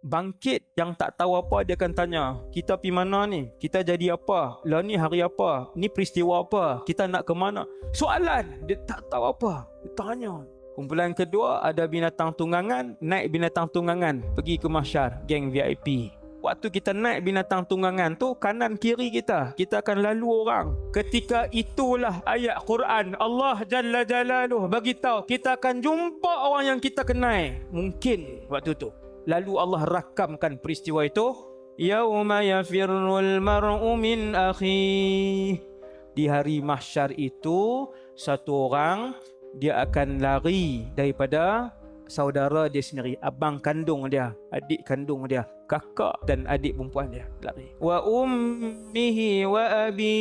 Bangkit yang tak tahu apa, dia akan tanya, kita pergi mana ni? Kita jadi apa? Lah ni hari apa? Ni peristiwa apa? Kita nak ke mana? Soalan, dia tak tahu apa. Dia tanya. Kumpulan kedua, ada binatang tunggangan, naik binatang tunggangan, pergi ke mahsyar, geng VIP. Waktu kita naik binatang tunggangan tu, kanan kiri kita akan lalu orang. Ketika itulah ayat Quran, Allah Jalla Jalaluh bagi tahu kita akan jumpa orang yang kita kenal. Mungkin waktu tu. Lalu Allah rakamkan peristiwa itu. Yauma yafirrul mar'u min akhihi. Di hari mahsyar itu, satu orang dia akan lari daripada saudara dia sendiri, abang kandung dia, adik kandung dia, kakak dan adik perempuan dia, lari. Wa ummihi wa abi.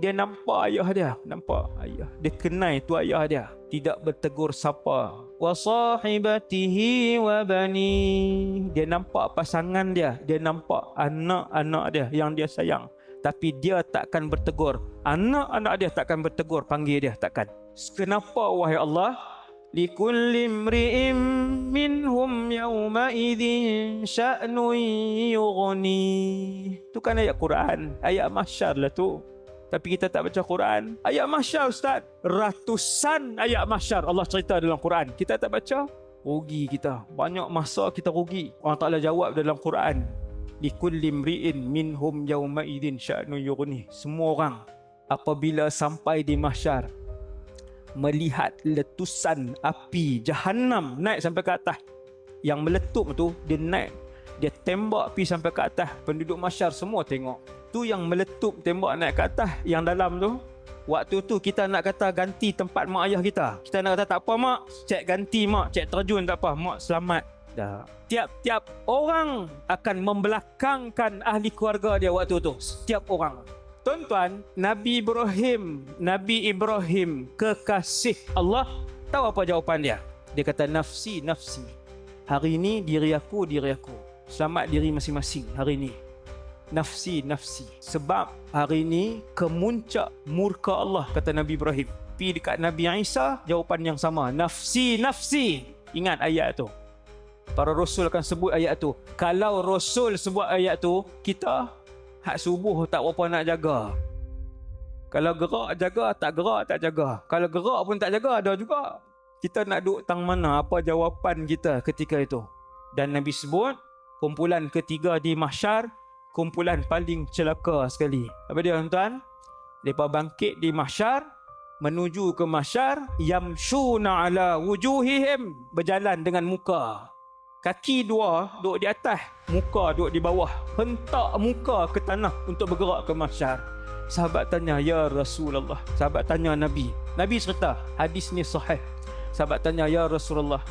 Dia nampak ayah dia, dia kenal tu ayah dia, tidak bertegur sapa. Wa sahibatihi wa bani. Dia nampak pasangan dia nampak anak-anak dia yang dia sayang, tapi dia takkan bertegur. Anak-anak dia takkan bertegur, panggil dia takkan. Kenapa wahai Allah? Likulli imri'in minhum yawma idzin sya'nun yughni. Itu kan ayat Quran, ayat mahsyar lah tu. Tapi kita tak baca Quran. Ayat mahsyar Ustaz, ratusan ayat mahsyar Allah cerita dalam Quran, kita tak baca. Rugi kita, banyak masa kita rugi. Allah Ta'ala jawab dalam Quran, likulli imri'in minhum yawma idzin sya'nun yughni. Semua orang apabila sampai di mahsyar, melihat letusan api Jahannam naik sampai ke atas, yang meletup tu dia naik, dia tembak api sampai ke atas. Penduduk mahsyar semua tengok tu yang meletup, tembak naik ke atas. Yang dalam tu, waktu tu kita nak kata ganti tempat mak ayah kita nak kata tak apa mak, cek ganti mak, cek terjun tak apa mak, selamat dah. Tiap-tiap orang akan membelakangkan ahli keluarga dia waktu tu, setiap orang. Tuan-tuan, Nabi Ibrahim kekasih Allah, tahu apa jawapan dia? Dia kata nafsi, nafsi. Hari ini diri aku. Selamat diri masing-masing hari ini. Nafsi, nafsi. Sebab hari ini kemuncak murka Allah, kata Nabi Ibrahim. Pergi dekat Nabi Isa, jawapan yang sama. Nafsi, nafsi. Ingat ayat tu. Para Rasul akan sebut ayat tu. Kalau Rasul sebut ayat tu, kita hak subuh tak berapa nak jaga. Kalau gerak jaga, tak gerak tak jaga. Kalau gerak pun tak jaga, ada juga. Kita nak duduk tang mana, apa jawapan kita ketika itu. Dan Nabi sebut, kumpulan ketiga di mahsyar, kumpulan paling celaka sekali. Apa dia tuan-tuan? Mereka bangkit di mahsyar, menuju ke mahsyar, yamshuna ala wujuhihim, berjalan dengan muka. Kaki dua duduk di atas, muka duduk di bawah. Hentak muka ke tanah untuk bergerak ke mahsyar. Sahabat tanya, ya Rasulullah. Sahabat tanya Nabi. Nabi cerita, hadis ni sahih. Sahabat tanya, ya Rasulullah,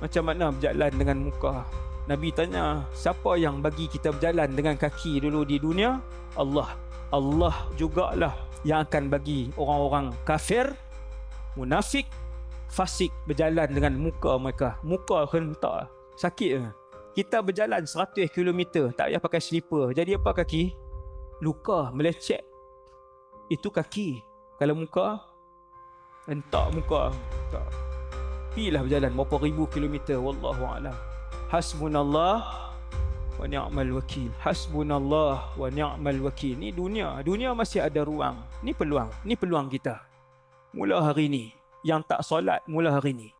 macam mana berjalan dengan muka? Nabi tanya, siapa yang bagi kita berjalan dengan kaki dulu di dunia? Allah. Allah jugalah yang akan bagi orang-orang kafir, munafik, fasik berjalan dengan muka mereka. Muka hentak. Sakit ke? Kita berjalan 100 km, tak payah pakai slipper. Jadi apa kaki? Luka, melecet. Itu kaki. Kalau muka, hentak muka. Tak. Pilah berjalan berapa ribu kilometer. Wallahu'alam. Hasbunallah wa ni'mal wakil. Hasbunallah wa ni'mal wakil. Ni dunia. Dunia masih ada ruang. Ni peluang. Ni peluang kita. Mula hari ni. Yang tak solat, mula hari ni.